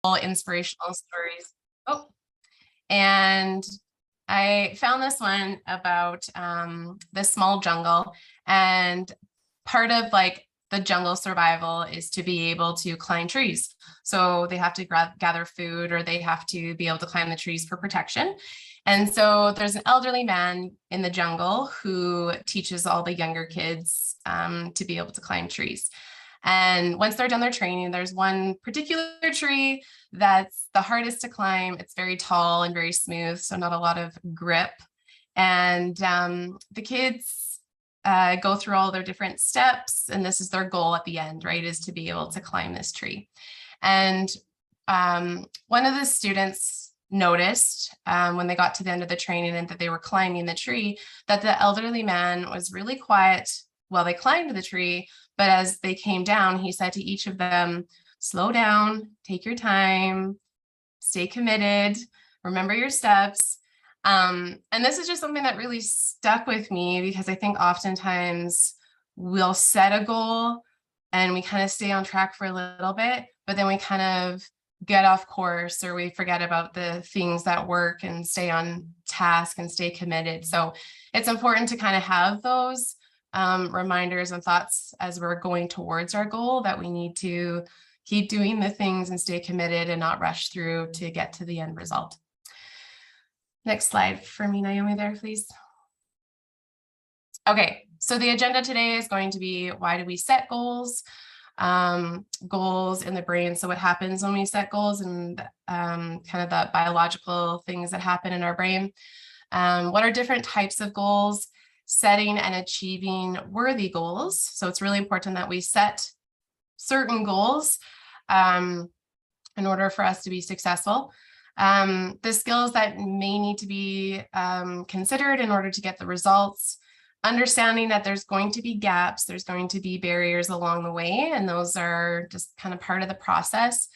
inspirational stories. Oh, and I found this one about this small jungle, and part of like the jungle survival is to be able to climb trees. So they have to gather food, or they have to be able to climb the trees for protection. And so there's an elderly man in the jungle who teaches all the younger kids to be able to climb trees. And once they're done their training, there's one particular tree that's the hardest to climb. It's very tall and very smooth, so not a lot of grip. And the kids go through all their different steps, and this is their goal at the end, right, is to be able to climb this tree. And one of the students noticed when they got to the end of the training and that they were climbing the tree, that the elderly man was really quiet while they climbed the tree. But as they came down, he said to each of them, slow down, take your time, stay committed, remember your steps. And this is just something that really stuck with me, because I think oftentimes we'll set a goal and we kind of stay on track for a little bit, but then we kind of get off course, or we forget about the things that work and stay on task and stay committed. So it's important to kind of have those reminders and thoughts as we're going towards our goal, that we need to keep doing the things and stay committed and not rush through to get to the end result. Next slide for me, Naomi, there, please. Okay, so the agenda today is going to be, why do we set goals? Goals in the brain. So what happens when we set goals, and kind of the biological things that happen in our brain. What are different types of goals? Setting and achieving worthy goals. So it's really important that we set certain goals in order for us to be successful. The skills that may need to be considered in order to get the results. Understanding that there's going to be gaps, there's going to be barriers along the way, and those are just kind of part of the process.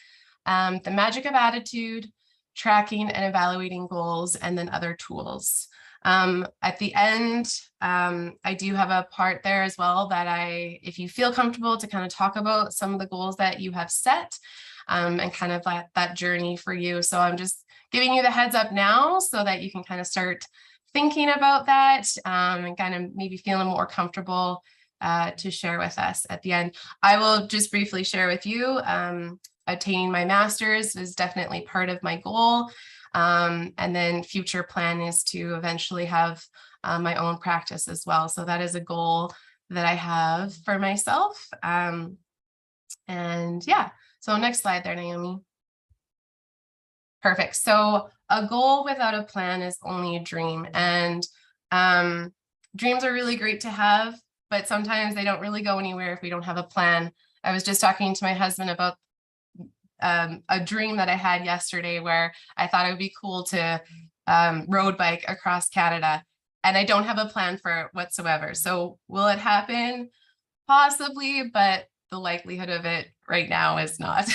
The magic of attitude, tracking and evaluating goals, and then other tools. At the end, I do have a part there as well that if you feel comfortable to kind of talk about some of the goals that you have set, and kind of that journey for you. So I'm just giving you the heads up now so that you can kind of start thinking about that, and kind of maybe feeling more comfortable to share with us at the end. I will just briefly share with you, attaining my master's is definitely part of my goal. And then future plan is to eventually have my own practice as well. So that is a goal that I have for myself. And yeah, so next slide there, Naomi. Perfect. So a goal without a plan is only a dream. And dreams are really great to have, but sometimes they don't really go anywhere if we don't have a plan. I was just talking to my husband about a dream that I had yesterday, where I thought it would be cool to road bike across Canada, and I don't have a plan for it whatsoever. So will it happen? Possibly, but the likelihood of it right now is not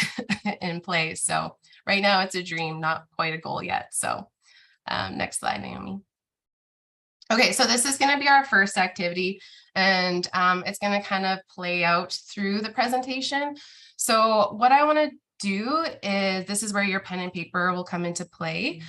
in place. So right now it's a dream, not quite a goal yet. So next slide, Naomi. Okay, so this is going to be our first activity, and it's going to kind of play out through the presentation. So what I want to do is, this is where your pen and paper will come into play.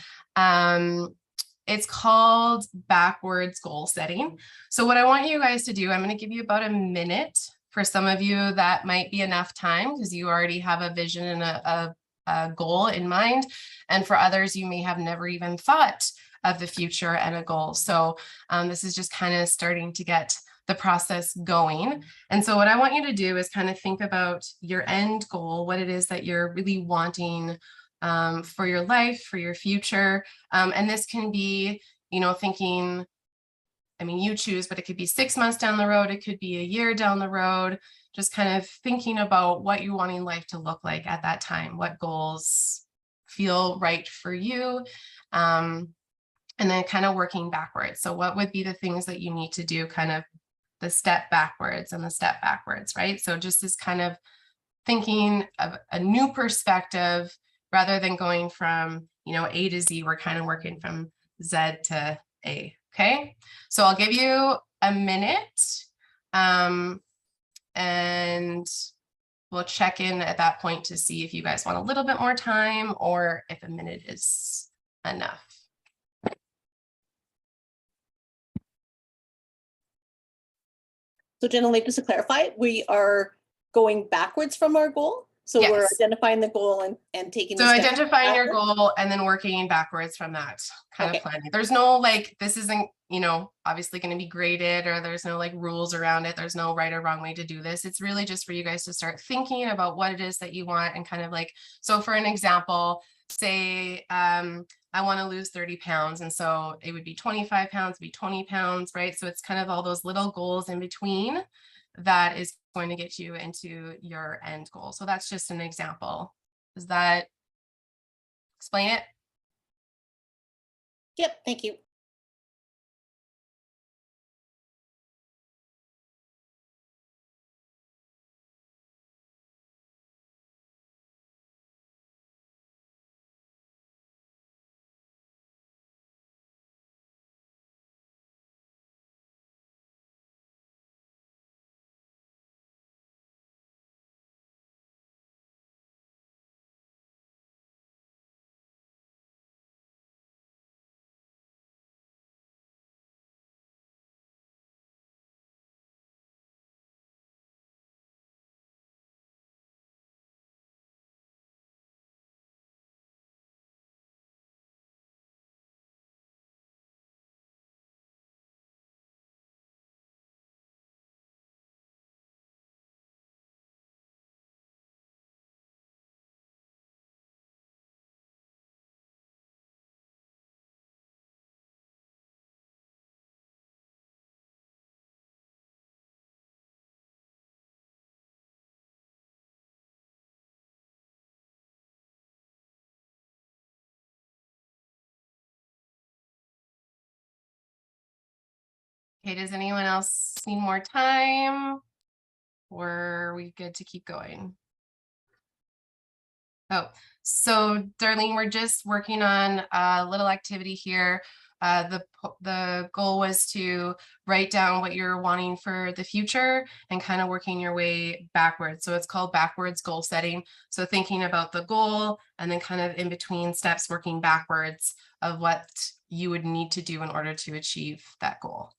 It's called backwards goal setting. So what I want you guys to do, I'm going to give you about a minute. For some of you, that might be enough time because you already have a vision and a goal in mind. And for others, you may have never even thought of the future and a goal. So this is just kind of starting to get the process going. And so what I want you to do is kind of think about your end goal, what it is that you're really wanting for your life, for your future. And this can be, thinking, I mean, you choose, but it could be 6 months down the road. It could be a year down the road, just kind of thinking about what you're wanting life to look like at that time, what goals feel right for you. And then kind of working backwards. So what would be the things that you need to do, kind of the step backwards and the step backwards, right? So just this kind of thinking of a new perspective rather than going from, A to Z, we're kind of working from Z to A. Okay, so I'll give you a minute and we'll check in at that point to see if you guys want a little bit more time or if a minute is enough. So generally, just to clarify, we are going backwards from our goal. So we're Yes. identifying the goal and taking So the steps identifying your backward? goal and then working backwards from that kind Okay. of planning. There's no like, this isn't, you know, obviously going to be graded, or there's no like rules around it. There's no right or wrong way to do this. It's really just for you guys to start thinking about what it is that you want and kind of like, so for an example, say, I want to lose 30 pounds. And so it would be 25 pounds, be 20 pounds, right? So it's kind of all those little goals in between that is going to get you into your end goal. So that's just an example. Does that explain it? Yep, thank you. Okay, does anyone else need more time? Or are we good to keep going? Oh, so Darlene, we're just working on a little activity here. The goal was to write down what you're wanting for the future and kind of working your way backwards. So it's called backwards goal setting. So thinking about the goal and then kind of in between steps, working backwards of what you would need to do in order to achieve that goal.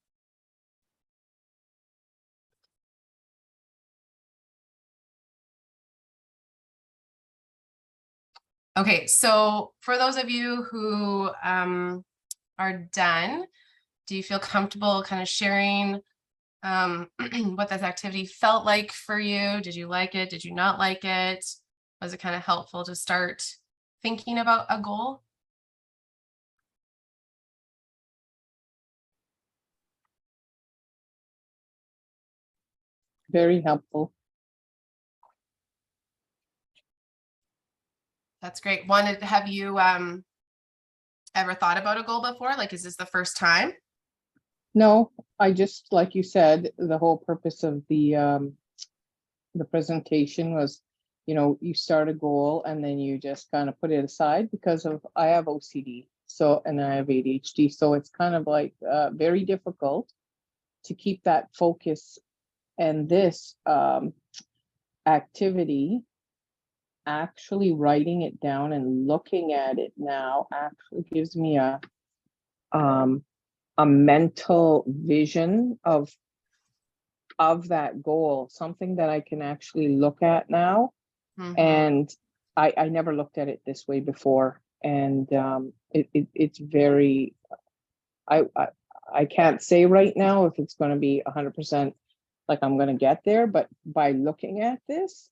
Okay, so for those of you who are done, do you feel comfortable kind of sharing what this activity felt like for you? Did you like it? Did you not like it? Was it kind of helpful to start thinking about a goal? Very helpful. That's great. Have you ever thought about a goal before? Like, is this the first time? No, I just, like you said, the whole purpose of the presentation was, you know, you start a goal and then you just kind of put it aside because of, I have OCD, so, and I have ADHD, so it's kind of like very difficult to keep that focus. And this activity, actually writing it down and looking at it now actually gives me a mental vision of that goal, something that I can actually look at now. Mhm. And I never looked at it this way before. And it's very, I can't say right now if it's going to be 100% like I'm going to get there, but by looking at this,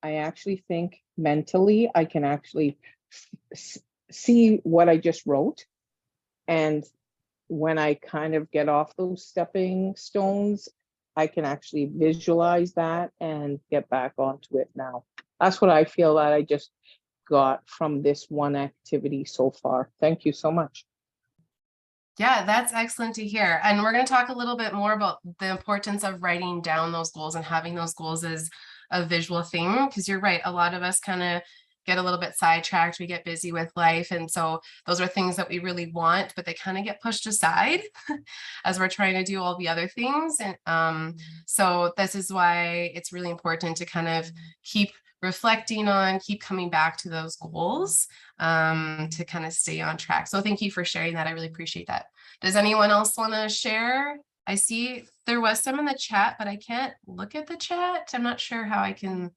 I actually think mentally I can actually see what I just wrote. And when I kind of get off those stepping stones, I can actually visualize that and get back onto it now. That's what I feel that I just got from this one activity so far. Thank you so much. Yeah, that's excellent to hear. And we're going to talk a little bit more about the importance of writing down those goals and having those goals as a visual thing, because you're right. A lot of us kind of get a little bit sidetracked, we get busy with life. And so those are things that we really want, but they kind of get pushed aside as we're trying to do all the other things. And so this is why it's really important to kind of keep reflecting on, keep coming back to those goals to kind of stay on track. So thank you for sharing that. I really appreciate that. Does anyone else want to share? I see there was some in the chat, but I can't look at the chat. I'm not sure how I can.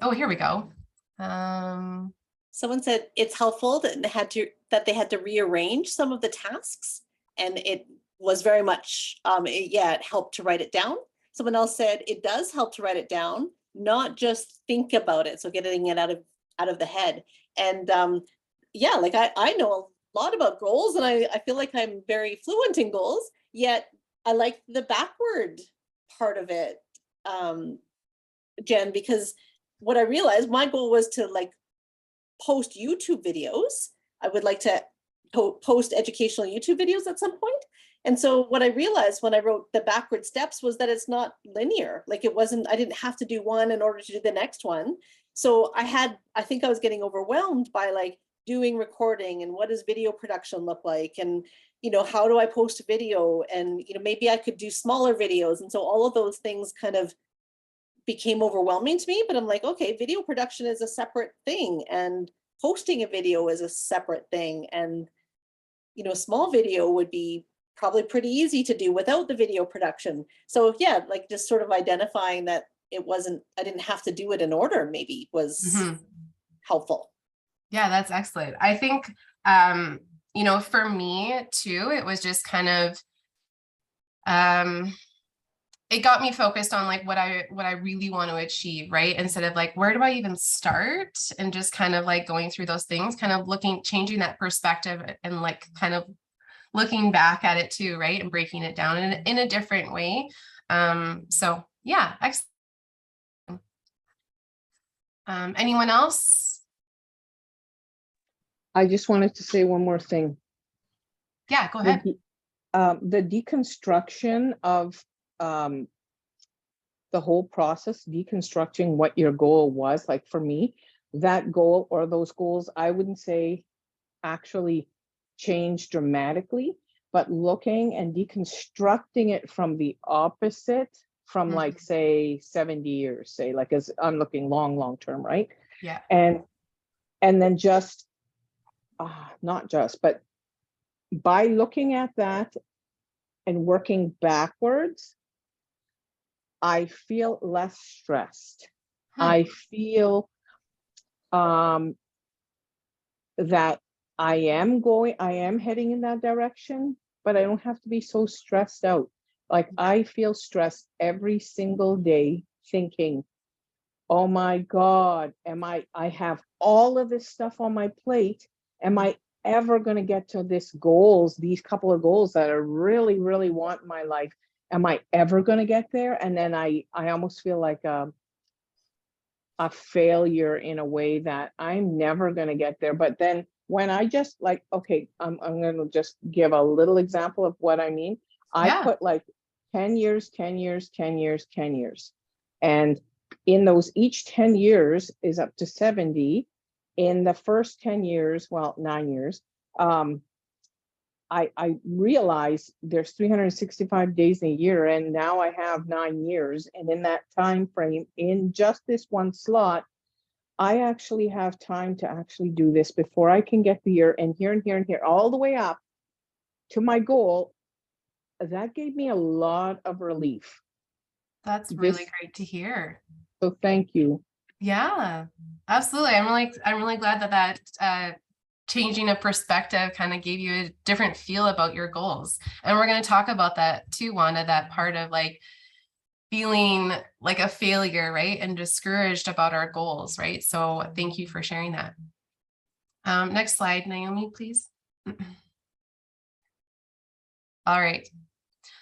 Oh, here we go. Someone said it's helpful that they had to rearrange some of the tasks, and it was very much, it helped to write it down. Someone else said it does help to write it down, not just think about it. So getting it out of the head. And like I know a lot about goals, and I feel like I'm very fluent in goals, yet I like the backward part of it, Jen, because what I realized, my goal was to like post YouTube videos. I would like to post educational YouTube videos at some point. And so what I realized when I wrote the backward steps was that it's not linear. Like I didn't have to do one in order to do the next one. So I think I was getting overwhelmed by like doing recording and what does video production look like? And, how do I post a video? And, maybe I could do smaller videos. And so all of those things kind of became overwhelming to me, but I'm like, okay, video production is a separate thing, and posting a video is a separate thing. And, small video would be probably pretty easy to do without the video production. So yeah, like just sort of identifying that I didn't have to do it in order, maybe was helpful. Yeah, that's excellent. I think, for me too, it was just kind of, it got me focused on like what I really want to achieve, right? Instead of like, where do I even start? And just kind of like going through those things, kind of changing that perspective and like kind of looking back at it too, right? And breaking it down in a different way. So yeah, excellent. Anyone else? I just wanted to say one more thing. Yeah, go ahead. The deconstruction of the whole process, deconstructing what your goal was, like for me, that goal or those goals, I wouldn't say actually changed dramatically, but looking and deconstructing it from the opposite, from like say 70 years, say like as I'm looking long term, right? Yeah. And then just not just, but by looking at that and working backwards, I feel less stressed. I feel that I am heading in that direction, but I don't have to be so stressed out. Like I feel stressed every single day thinking, oh my God, I have all of this stuff on my plate. Am I ever going to get to these couple of goals that I really, really want in my life? Am I ever going to get there? And then I almost feel like a failure in a way that I'm never going to get there. But then when I just like, okay, I'm going to just give a little example of what I mean. I put like 10 years, 10 years, 10 years, 10 years. And in those, each 10 years is up to 70. In the first 10 years, well, 9 years, I realized there's 365 days in a year, and now I have 9 years. And in that time frame, in just this one slot, I actually have time to actually do this before I can get the year and here and here and here, all the way up to my goal. That gave me a lot of relief. That's really great to hear. So thank you. Yeah, absolutely. I'm really glad that changing of perspective kind of gave you a different feel about your goals. And we're going to talk about that too, Wanda, that part of like feeling like a failure, right? And discouraged about our goals, right? So thank you for sharing that. Next slide, Naomi, please. All right.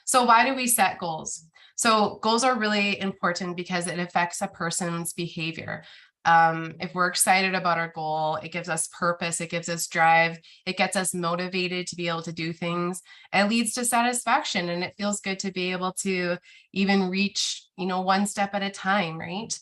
So why do we set goals? So goals are really important because it affects a person's behavior. If we're excited about our goal, it gives us purpose, it gives us drive, it gets us motivated to be able to do things. It leads to satisfaction, and it feels good to be able to even reach, one step at a time, right?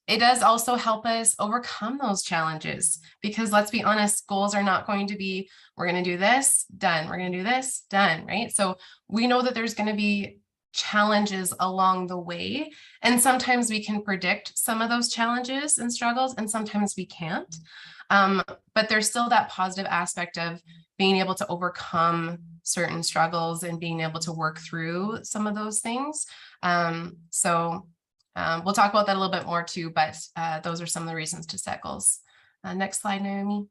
it does also help us overcome those challenges, because let's be honest, goals are not going to be, we're going to do this, done. We're going to do this, done, right? So we know that there's going to be challenges along the way. And sometimes we can predict some of those challenges and struggles, and sometimes we can't. But there's still that positive aspect of being able to overcome certain struggles and being able to work through some of those things. We'll talk about that a little bit more too, but those are some of the reasons to set goals. Next slide, Naomi.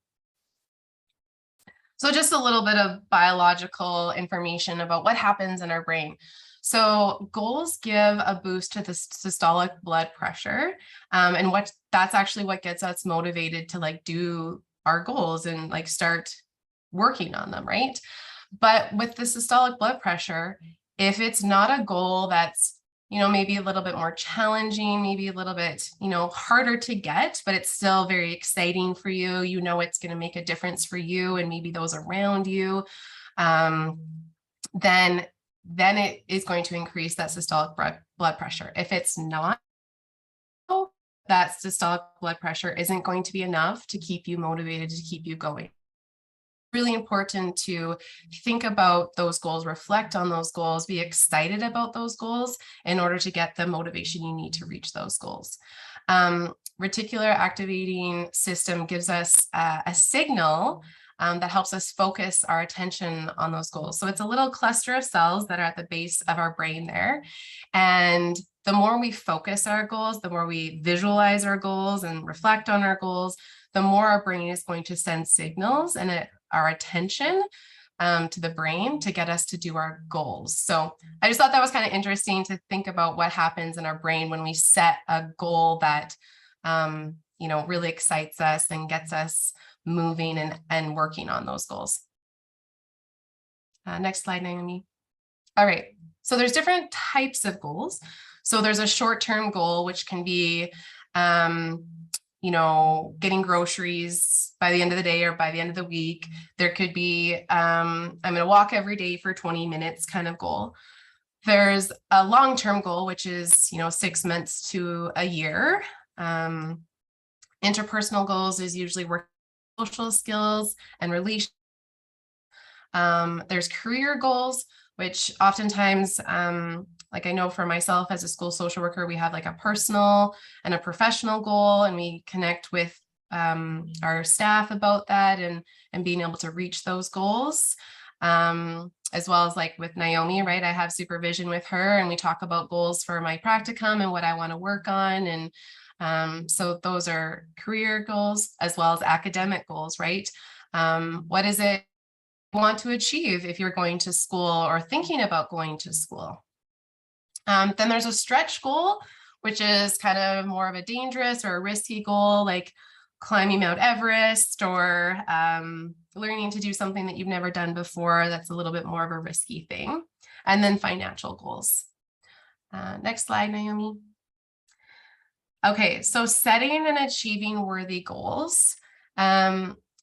So just a little bit of biological information about what happens in our brain. So goals give a boost to the systolic blood pressure, and that's actually what gets us motivated to like do our goals and like start working on them, right? But with the systolic blood pressure, if it's not a goal that's, you know, maybe a little bit more challenging, maybe a little bit, you know, harder to get, but it's still very exciting for you, you know, it's going to make a difference for you and maybe those around you, then it is going to increase that systolic blood pressure. If it's not, that systolic blood pressure isn't going to be enough to keep you motivated, to keep you going. Really important to think about those goals, reflect on those goals, be excited about those goals in order to get the motivation you need to reach those goals. Reticular activating system gives us a signal that helps us focus our attention on those goals. So it's a little cluster of cells that are at the base of our brain there. And the more we focus our goals, the more we visualize our goals and reflect on our goals, the more our brain is going to send signals and our attention to the brain to get us to do our goals. So I just thought that was kind of interesting to think about what happens in our brain when we set a goal that, you know, really excites us and gets us moving and working on those goals. Next slide, Naomi. All right, so there's different types of goals. So there's a short-term goal, which can be, you know, getting groceries by the end of the day or by the end of the week. There could be, I'm going to walk every day for 20 minutes kind of goal. There's a long-term goal, which is, you know, 6 months to a year. Interpersonal goals is usually working social skills and relationships. There's career goals, which oftentimes, like I know for myself as a school social worker, we have like a personal and a professional goal, and we connect with our staff about that and being able to reach those goals. As well as like with Naomi, right? I have supervision with her and we talk about goals for my practicum and what I want to work on. And so those are career goals as well as academic goals, right? What is it you want to achieve if you're going to school or thinking about going to school? Then there's a stretch goal, which is kind of more of a dangerous or a risky goal, like climbing Mount Everest or learning to do something that you've never done before. That's a little bit more of a risky thing. And then financial goals. Next slide, Naomi. Okay, so setting and achieving worthy goals.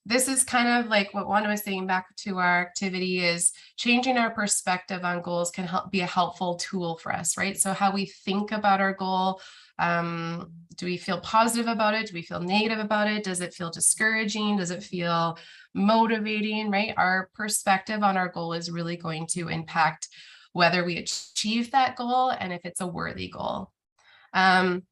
This is kind of like what Wanda was saying back to our activity is changing our perspective on goals can be a helpful tool for us, right? So how we think about our goal, do we feel positive about it? Do we feel negative about it? Does it feel discouraging? Does it feel motivating, right? Our perspective on our goal is really going to impact whether we achieve that goal and if it's a worthy goal.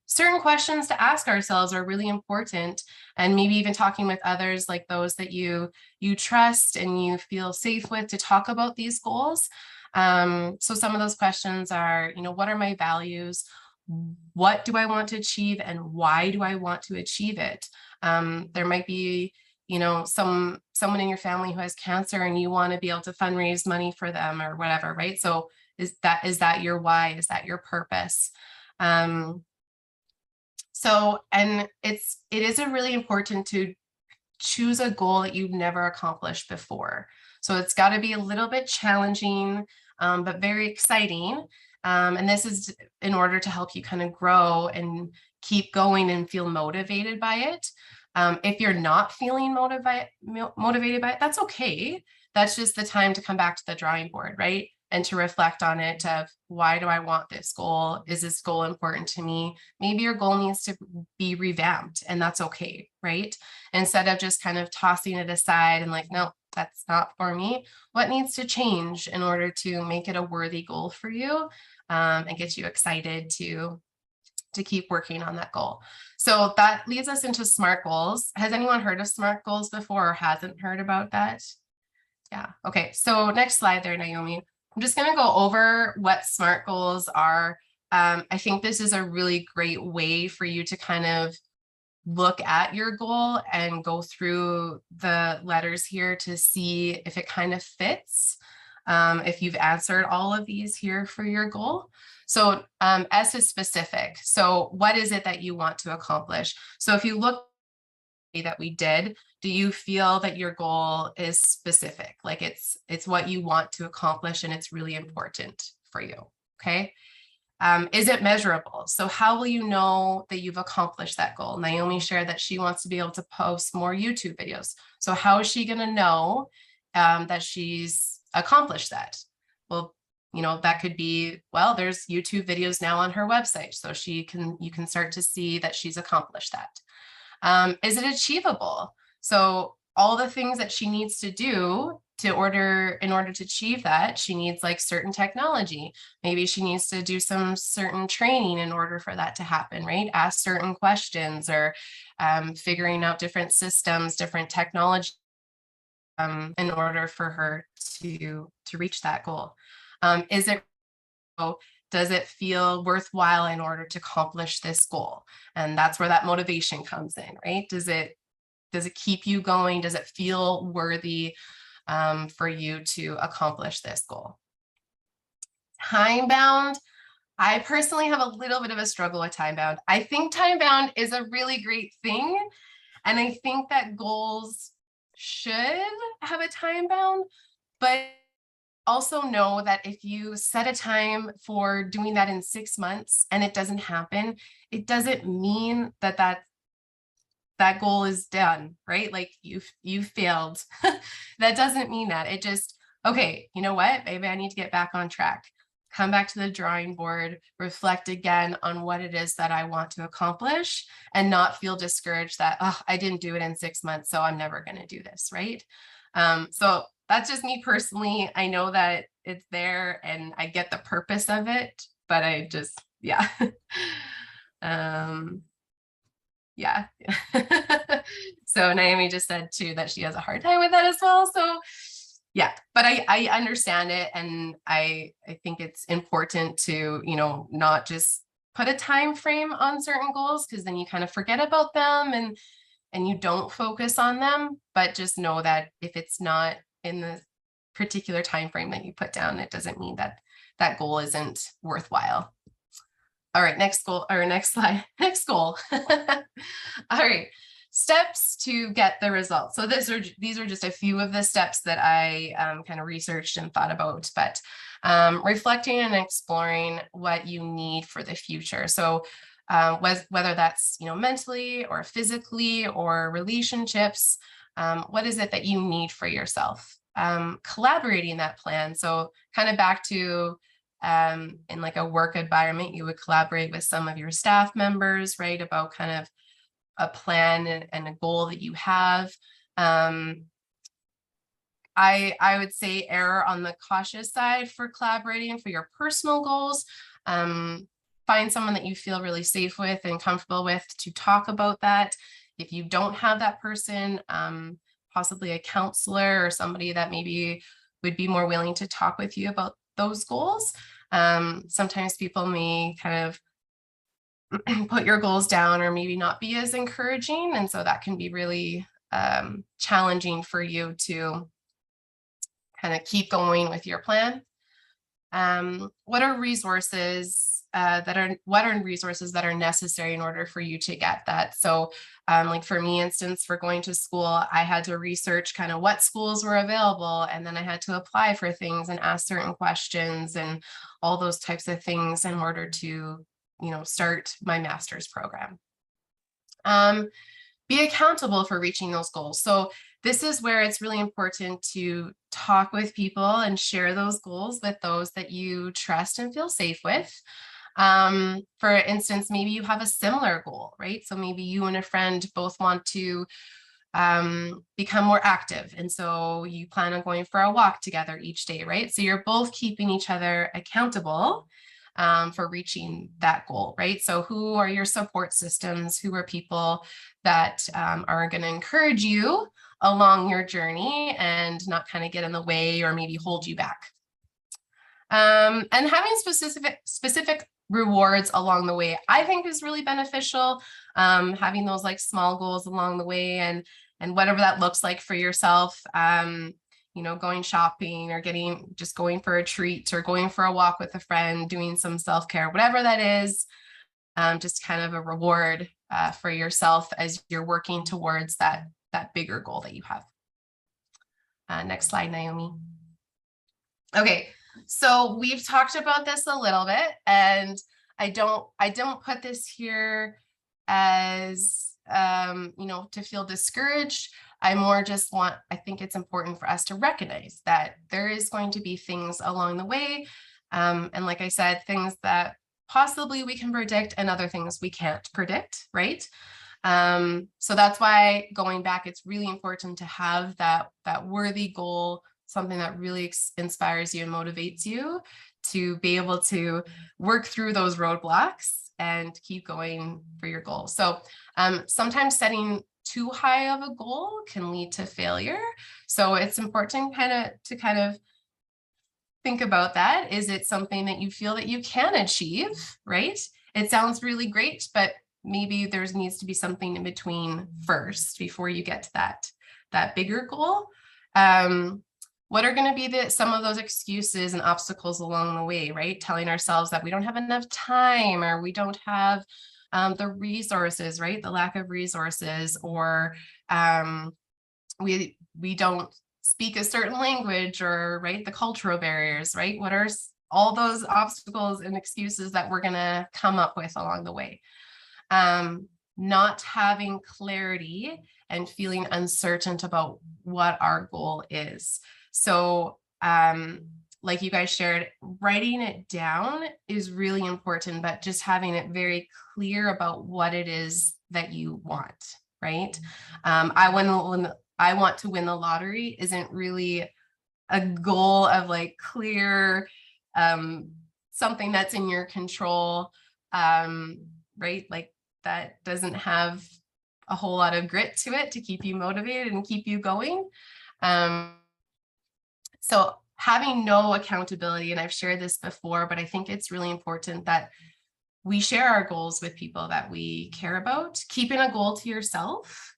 Certain questions to ask ourselves are really important, and maybe even talking with others like those that you trust and you feel safe with to talk about these goals. So some of those questions are, you know, what are my values? What do I want to achieve and why do I want to achieve it? There might be, you know, someone in your family who has cancer and you want to be able to fundraise money for them or whatever, right? So is that your why? Is that your purpose? And it is really important to choose a goal that you've never accomplished before. So it's got to be a little bit challenging, but very exciting. And this is in order to help you kind of grow and keep going and feel motivated by it. If you're not feeling motivated by it, that's okay. That's just the time to come back to the drawing board, right? and to reflect on it of why do I want this goal? Is this goal important to me? Maybe your goal needs to be revamped, and that's okay, right? Instead of just kind of tossing it aside and like, no, that's not for me. What needs to change in order to make it a worthy goal for you, and get you excited to keep working on that goal? So that leads us into SMART goals. Has anyone heard of SMART goals before or hasn't heard about that? Yeah. Okay. So next slide there, Naomi. I'm just going to go over what SMART goals are. I think this is a really great way for you to kind of look at your goal and go through the letters here to see if it kind of fits. If you've answered all of these here for your goal. So S is specific. So what is it that you want to accomplish? So if you look that we did, do you feel that your goal is specific? Like it's what you want to accomplish and it's really important for you, okay? Is it measurable? So how will you know that you've accomplished that goal? Naomi shared that she wants to be able to post more YouTube videos. So how is she gonna know that she's accomplished that? Well, you know, that could be, well, there's YouTube videos now on her website, so you can start to see that she's accomplished that. Is it achievable? So all the things that she needs to do in order to achieve that, she needs like certain technology. Maybe she needs to do some certain training in order for that to happen, right? Ask certain questions or figuring out different systems, different technology in order for her to reach that goal. Does it feel worthwhile in order to accomplish this goal? And that's where that motivation comes in, right? Does it keep you going? Does it feel worthy for you to accomplish this goal? Time bound. I personally have a little bit of a struggle with time bound. I think time bound is a really great thing. And I think that goals should have a time bound, but also know that if you set a time for doing that in 6 months and it doesn't happen, it doesn't mean that that goal is done, right? Like you've failed. That doesn't mean that. It just, okay, you know what? Maybe I need to get back on track. Come back to the drawing board, reflect again on what it is that I want to accomplish and not feel discouraged that, oh, I didn't do it in 6 months, so I'm never going to do this, right? So that's just me personally. I know that it's there and I get the purpose of it, but I just, yeah. Yeah. So Naomi just said too that she has a hard time with that as well. So yeah, but I understand it. And I think it's important to, you know, not just put a time frame on certain goals, because then you kind of forget about them and you don't focus on them, but just know that if it's not in the particular time frame that you put down, it doesn't mean that that goal isn't worthwhile. All right, next goal or next slide, next goal. All right, steps to get the results. So these are just a few of the steps that I kind of researched and thought about, but reflecting and exploring what you need for the future. So whether that's, you know, mentally or physically or relationships, what is it that you need for yourself? Collaborating that plan. So kind of back to in like a work environment, you would collaborate with some of your staff members, right, about kind of a plan and a goal that you have. I would say err on the cautious side for collaborating for your personal goals. Find someone that you feel really safe with and comfortable with to talk about that. If you don't have that person, possibly a counselor or somebody that maybe would be more willing to talk with you about those goals. Sometimes people may kind of put your goals down or maybe not be as encouraging. And so that can be really challenging for you to kind of keep going with your plan. What are resources resources that are necessary in order for you to get that? So like for me, instance, for going to school, I had to research kind of what schools were available, and then I had to apply for things and ask certain questions and all those types of things in order to, you know, start my master's program. be accountable for reaching those goals. So this is where it's really important to talk with people and share those goals with those that you trust and feel safe with. For instance, maybe you have a similar goal, right? So maybe you and a friend both want to become more active. And so you plan on going for a walk together each day, right? So you're both keeping each other accountable for reaching that goal, right? So who are your support systems? Who are people that are going to encourage you along your journey and not kind of get in the way or maybe hold you back? And having specific rewards along the way, I think is really beneficial. Having those like small goals along the way and whatever that looks like for yourself. You know, going shopping or just going for a treat or going for a walk with a friend, doing some self-care, whatever that is, just kind of a reward for yourself as you're working towards that bigger goal that you have. Next slide, Naomi. Okay, so we've talked about this a little bit, and I don't put this here as you know, to feel discouraged. I more just I think it's important for us to recognize that there is going to be things along the way. And like I said, things that possibly we can predict and other things we can't predict, right? So that's why going back, it's really important to have that worthy goal, something that really inspires you and motivates you to be able to work through those roadblocks and keep going for your goal. So sometimes setting too high of a goal can lead to failure. So it's important to kind of think about that. Is it something that you feel that you can achieve, right? It sounds really great, but maybe there needs to be something in between first before you get to that bigger goal. What are going to be some of those excuses and obstacles along the way, right? Telling ourselves that we don't have enough time or we don't have the resources, right? The lack of resources, or we don't speak a certain language, or right, the cultural barriers, right? What are all those obstacles and excuses that we're going to come up with along the way? Not having clarity and feeling uncertain about what our goal is. So like you guys shared, writing it down is really important, but just having it very clear about what it is that you want, right? I want to win the lottery isn't really a goal of like clear, something that's in your control, right? Like that doesn't have a whole lot of grit to it to keep you motivated and keep you going. So having no accountability, and I've shared this before, but I think it's really important that we share our goals with people that we care about. Keeping a goal to yourself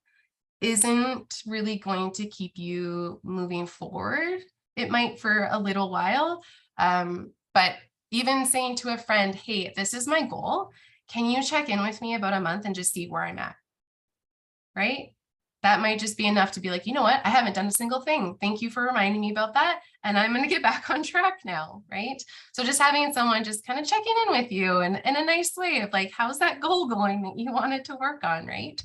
isn't really going to keep you moving forward. It might for a little while, but even saying to a friend, hey, this is my goal, can you check in with me about a month and just see where I'm at, right? That might just be enough to be like, you know what, I haven't done a single thing. Thank you for reminding me about that. And I'm going to get back on track now, right? So just having someone just kind of checking in with you and in a nice way of like, how's that goal going that you wanted to work on, right?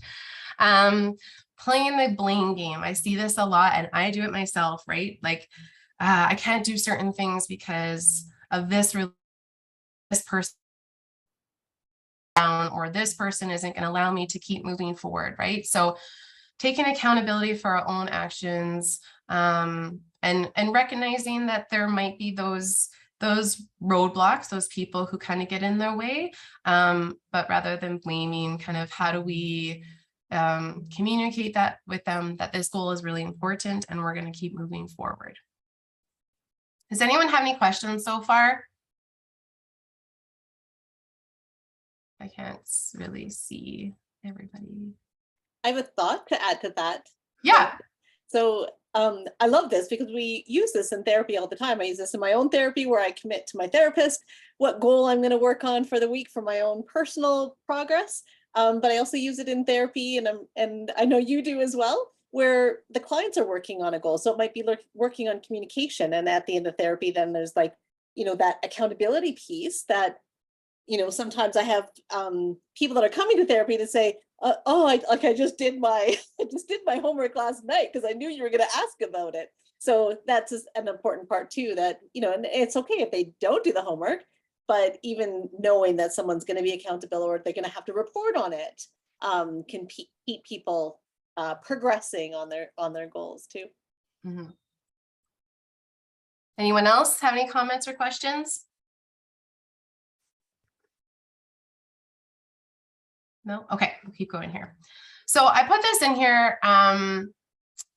Playing the blame game. I see this a lot and I do it myself, right? Like, I can't do certain things because of this person down, or this person isn't going to allow me to keep moving forward, right? So taking accountability for our own actions, and recognizing that there might be those roadblocks, those people who kind of get in their way, but rather than blaming, kind of how do we communicate that with them, that this goal is really important and we're going to keep moving forward. Does anyone have any questions so far? I can't really see everybody. I have a thought to add to that. Yeah. So I love this because we use this in therapy all the time. I use this in my own therapy where I commit to my therapist what goal I'm going to work on for the week for my own personal progress. But I also use it in therapy, and I know you do as well, where the clients are working on a goal. So it might be working on communication, and at the end of therapy, then there's like, you know, that accountability piece that, you know, sometimes I have people that are coming to therapy to say, oh, I just did my I just did my homework last night because I knew you were going to ask about it. So that's an important part too, that, you know, and it's okay if they don't do the homework, but even knowing that someone's going to be accountable or they're going to have to report on it can keep people progressing on their goals too. Mhm. Anyone else have any comments or questions? No? Okay, we'll keep going here. So I put this in here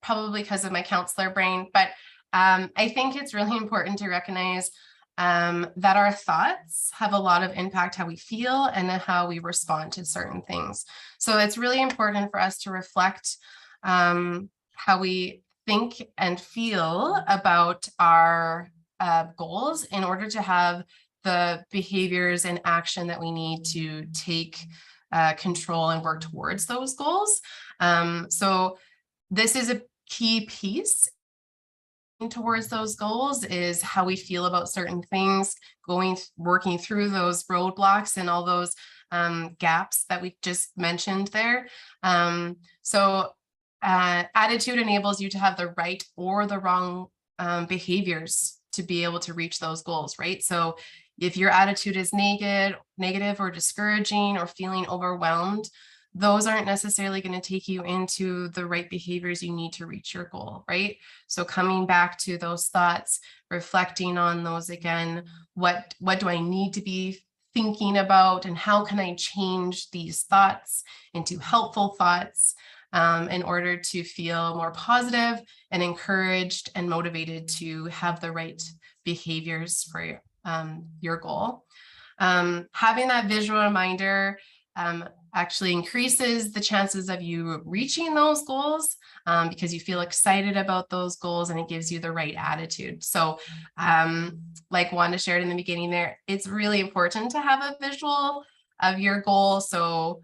probably because of my counselor brain, but I think it's really important to recognize that our thoughts have a lot of impact how we feel and how we respond to certain things. So it's really important for us to reflect how we think and feel about our goals in order to have the behaviors and action that we need to take control and work towards those goals. So this is a key piece towards those goals, is how we feel about certain things, working through those roadblocks and all those gaps that we just mentioned there. Attitude enables you to have the right or the wrong behaviors to be able to reach those goals, right? So if your attitude is negative or discouraging or feeling overwhelmed, those aren't necessarily going to take you into the right behaviors you need to reach your goal, right? So coming back to those thoughts, reflecting on those again, what do I need to be thinking about, and how can I change these thoughts into helpful thoughts in order to feel more positive and encouraged and motivated to have the right behaviors for your goal. Having that visual reminder actually increases the chances of you reaching those goals because you feel excited about those goals, and it gives you the right attitude. So like Wanda shared in the beginning there, it's really important to have a visual of your goal. So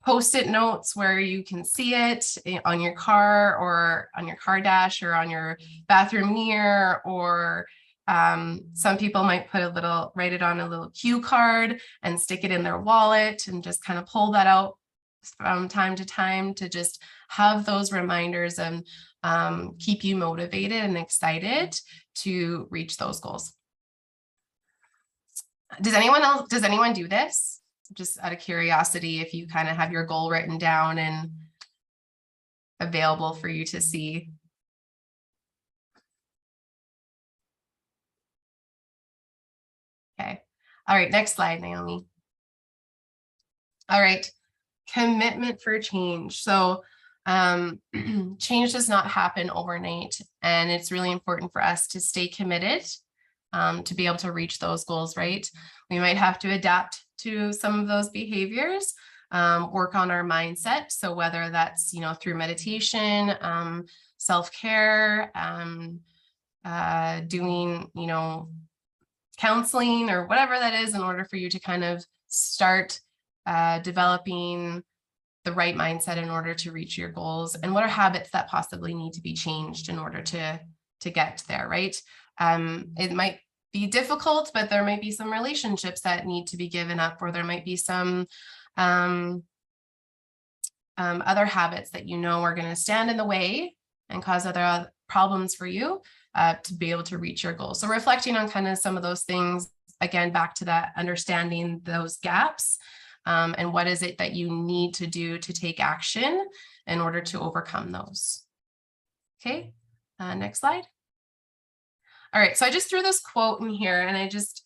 Post-it notes where you can see it on your car or on your car dash or on your bathroom mirror, or some people might write it on a little cue card and stick it in their wallet and just kind of pull that out from time to time to just have those reminders and keep you motivated and excited to reach those goals. Does anyone do this? Just out of curiosity, if you kind of have your goal written down and available for you to see. Okay. All right, next slide, Naomi. All right, commitment for change. So change does not happen overnight, and it's really important for us to stay committed to be able to reach those goals, right? We might have to adapt to some of those behaviors, work on our mindset. So whether that's, through meditation, self-care, doing, counseling or whatever that is, in order for you to kind of start developing the right mindset in order to reach your goals, and what are habits that possibly need to be changed in order to get there, right? It might be difficult, but there might be some relationships that need to be given up, or there might be some other habits that are going to stand in the way and cause other problems for you to be able to reach your goals. So reflecting on kind of some of those things, again, back to that understanding those gaps and what is it that you need to do to take action in order to overcome those. Okay, next slide. All right, so I just threw this quote in here, and I just,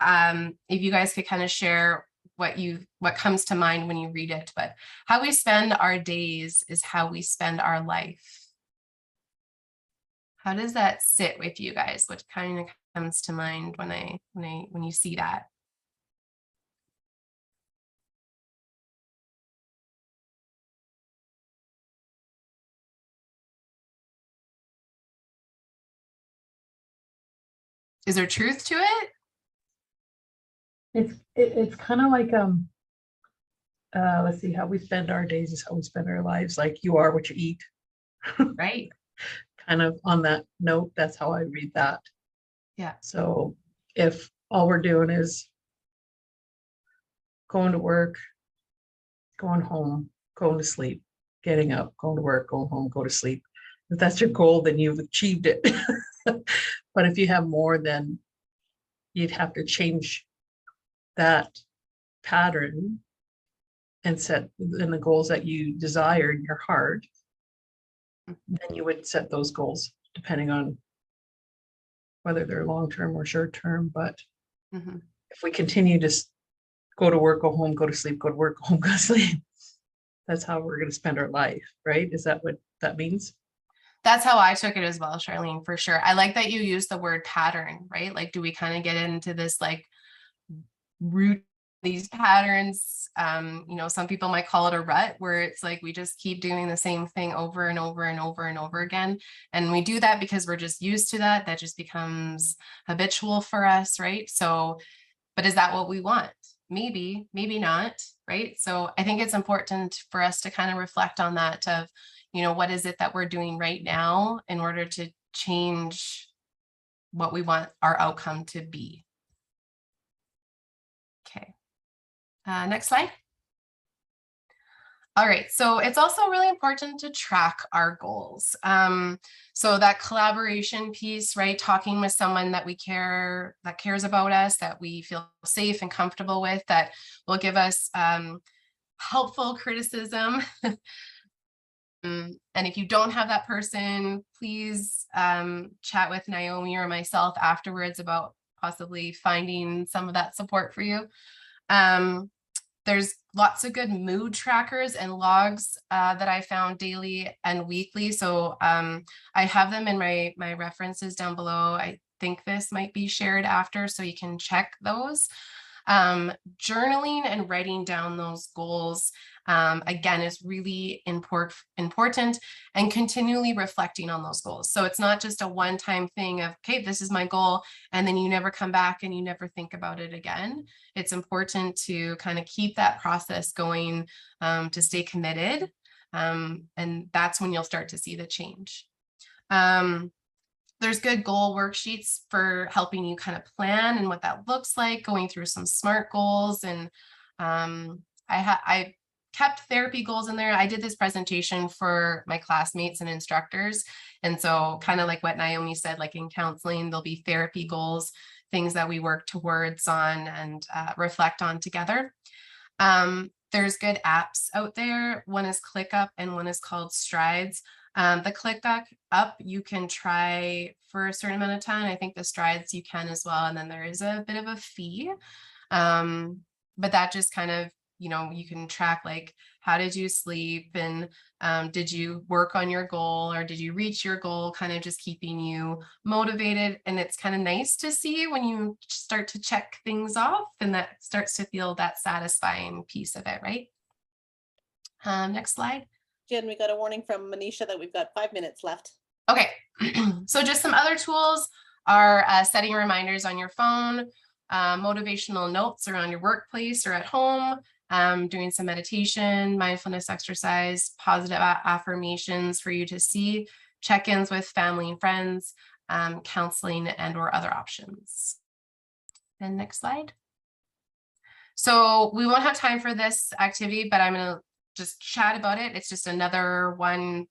if you guys could kind of share what comes to mind when you read it. But how we spend our days is how we spend our life. How does that sit with you guys? What kind of comes to mind when you see that? Is there truth to it? It's kind of like let's see, how we spend our days is how we spend our lives. Like, you are what you eat. Right. Kind of on that note, that's how I read that. Yeah. So if all we're doing is going to work, going home, going to sleep, getting up, going to work, going home, go to sleep. If that's your goal, then you've achieved it. But if you have more, then you'd have to change that pattern and set in the goals that you desire in your heart. Then you would set those goals depending on whether they're long-term or short-term. But Mhm. if we continue to go to work, go home, go to sleep, go to work, go home, go to sleep, that's how we're going to spend our life, right? Is that what that means? That's how I took it as well, Charlene, for sure. I like that you use the word pattern, right? Like, do we kind of get into this like root these patterns? Some people might call it a rut, where it's like we just keep doing the same thing over and over and over and over again. And we do that because we're just used to that. That just becomes habitual for us, right? So, but is that what we want? Maybe, maybe not, right? So I think it's important for us to kind of reflect on that of, what is it that we're doing right now in order to change what we want our outcome to be. Okay. Next slide. All right, so it's also really important to track our goals. So that collaboration piece, right? Talking with someone that we care, that cares about us, that we feel safe and comfortable with, that will give us helpful criticism. And if you don't have that person, please chat with Naomi or myself afterwards about possibly finding some of that support for you. There's lots of good mood trackers and logs that I found daily and weekly. So I have them in my references down below. I think this might be shared after, so you can check those. Journaling and writing down those goals, again, is really important, and continually reflecting on those goals. So it's not just a one-time thing of, okay, this is my goal, and then you never come back and you never think about it again. It's important to kind of keep that process going, to stay committed. And that's when you'll start to see the change. There's good goal worksheets for helping you kind of plan and what that looks like, going through some SMART goals. And I kept therapy goals in there. I did this presentation for my classmates and instructors. And so kind of like what Naomi said, like in counseling, there'll be therapy goals, things that we work towards on and reflect on together. There's good apps out there. One is ClickUp and one is called Strides. The ClickUp you can try for a certain amount of time. I think the Strides you can as well. And then there is a bit of a fee. But that just kind of, you can track like, how did you sleep, and did you work on your goal, or did you reach your goal, kind of just keeping you motivated. And it's kind of nice to see when you start to check things off, and that starts to feel that satisfying piece of it, right? Next slide. Jen, we got a warning from Manisha that we've got 5 minutes left. Okay, so just some other tools are setting reminders on your phone, motivational notes around your workplace or at home, doing some meditation, mindfulness exercise, positive affirmations for you to see, check-ins with family and friends, counseling and or other options. And next slide. So we won't have time for this activity, but I'm going to just chat about it. It's just another one,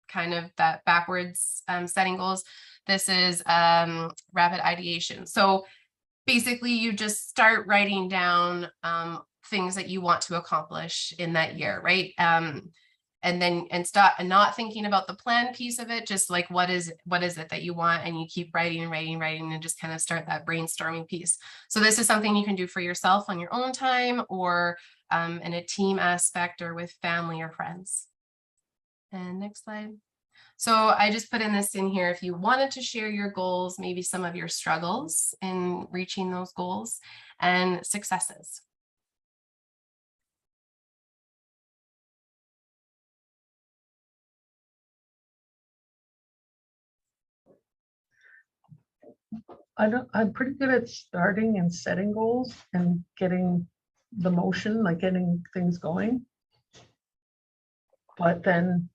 kind of that backwards setting goals. This is rapid ideation. So basically you just start writing down things that you want to accomplish in that year, right? And stop and not thinking about the plan piece of it, just like what is it that you want, and you keep writing and just kind of start that brainstorming piece. So this is something you can do for yourself on your own time, or in a team aspect, or with family or friends. And next slide. So I just put this in here if you wanted to share your goals, maybe some of your struggles in reaching those goals and successes. I'm pretty good at starting and setting goals and getting the motion, like getting things going. But then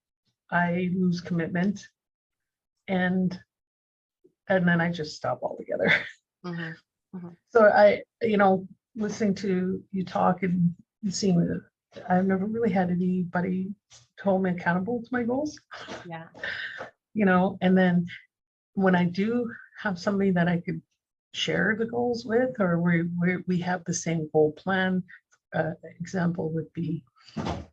I lose commitment, and then I just stop altogether. Mm-hmm. Mm-hmm. So listening to you talk and seeing that I've never really had anybody hold me accountable to my goals, Yeah. and then when I do have somebody that I could share the goals with, or we have the same goal plan, example would be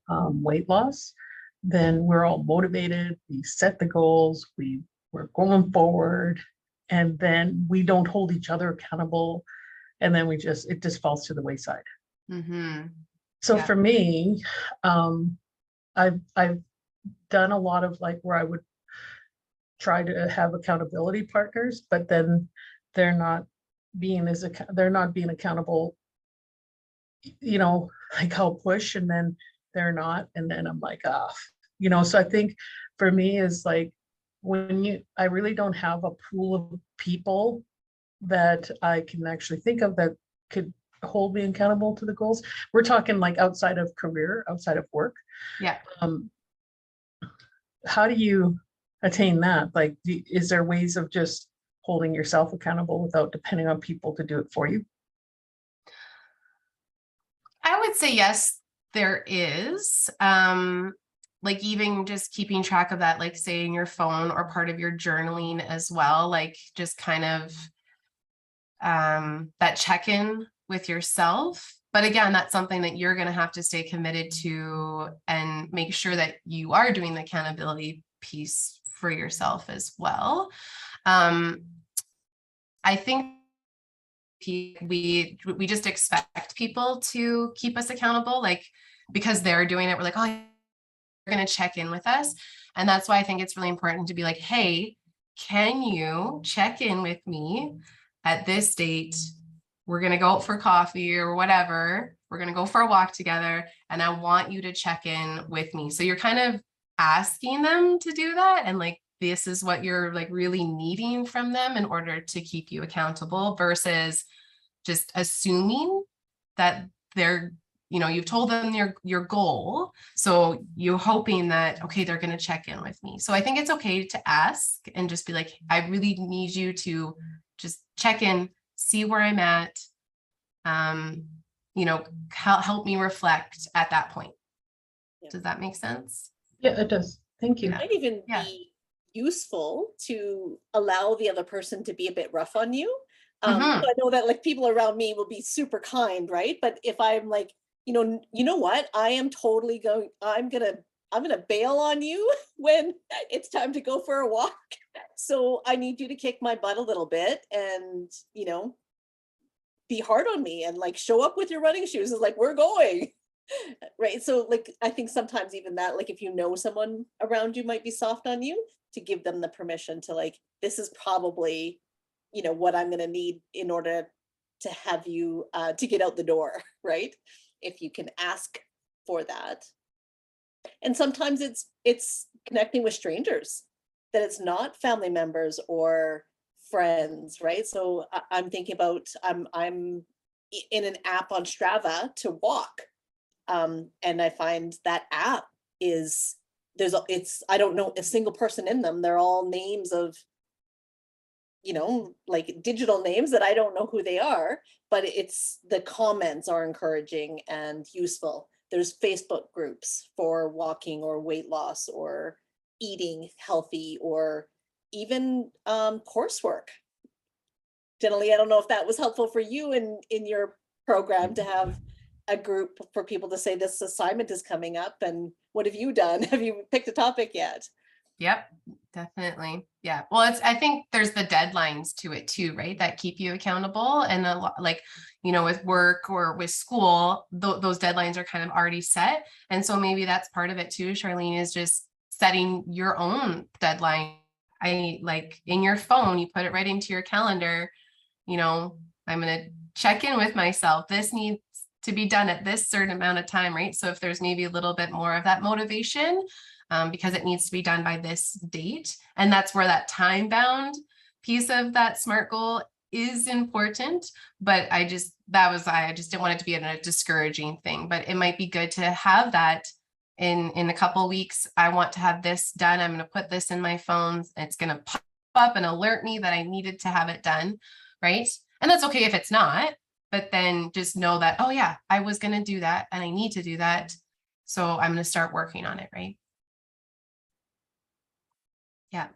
weight loss, then we're all motivated, we set the goals, we're going forward, and then we don't hold each other accountable, and then it just falls to the wayside. Mm-hmm. So Yeah. for me, I've done a lot of like where I would try to have accountability partners, but then they're not being accountable. Like I'll push and then they're not, and then I'm like, so I think for me is like I really don't have a pool of people that I can actually think of that could hold me accountable to the goals. We're talking like outside of career, outside of work. Yeah. How do you attain that? Like, is there ways of just holding yourself accountable without depending on people to do it for you? I would say yes, there is. Like even just keeping track of that, like say in your phone or part of your journaling as well, like just kind of that check-in with yourself. But again, that's something that you're going to have to stay committed to and make sure that you are doing the accountability piece for yourself as well. I think we just expect people to keep us accountable, like because they're doing it, we're like, oh, you're going to check in with us. And that's why I think it's really important to be like, hey, can you check in with me at this date? We're going to go out for coffee or whatever. We're going to go for a walk together. And I want you to check in with me. So you're kind of asking them to do that. And like, this is what you're like really needing from them in order to keep you accountable versus just assuming that they're, you've told them your goal. So you're hoping that, okay, they're going to check in with me. So I think it's okay to ask and just be like, I really need you to just check in, see where I'm at, help me reflect at that point. Yeah. Does that make sense? Yeah, it does. Thank you. It might even Yeah. be useful to allow the other person to be a bit rough on you. So Mhm. I know that like people around me will be super kind, right? But if I'm like, you know what, I'm gonna bail on you when it's time to go for a walk. So I need you to kick my butt a little bit and, be hard on me and like show up with your running shoes. It's like, we're going. Right. So like, I think sometimes even that, like if someone around you might be soft on you, to give them the permission to like, this is probably, what I'm going to need in order to have you to get out the door. Right. If you can ask for that. And sometimes it's connecting with strangers, that it's not family members or friends, right? So I'm thinking about I'm in an app on Strava to walk, and I find that app I don't know a single person in them. They're all names of like digital names that I don't know who they are, but the comments are encouraging and useful. There's Facebook groups for walking or weight loss or eating healthy or even coursework. Denali, I don't know if that was helpful for you in your program to have a group for people to say this assignment is coming up and what have you done? Have you picked a topic yet? Yep, definitely. Yeah. Well, I think there's the deadlines to it too, right? That keep you accountable. And with work or with school, those deadlines are kind of already set. And so maybe that's part of it too, Charlene, is just setting your own deadline. Like in your phone, you put it right into your calendar. I'm going to check in with myself. This needs to be done at this certain amount of time, right? So if there's maybe a little bit more of that motivation, because it needs to be done by this date. And that's where that time bound piece of that SMART goal is important. But I just didn't want it to be a discouraging thing, but it might be good to have that in a couple of weeks. I want to have this done. I'm going to put this in my phone. It's going to pop up and alert me that I needed to have it done. Right. And that's okay if it's not, but then just know that, oh yeah, I was going to do that and I need to do that. So I'm going to start working on it, right? Yeah.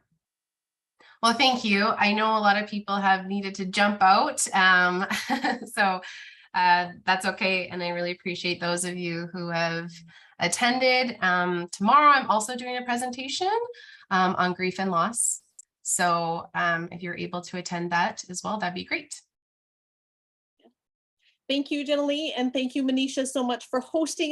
Well, thank you. I know a lot of people have needed to jump out. So that's okay. And I really appreciate those of you who have attended. Tomorrow, I'm also doing a presentation on grief and loss. So if you're able to attend that as well, that'd be great. Thank you, Jenna Lee, and thank you, Manisha, so much for hosting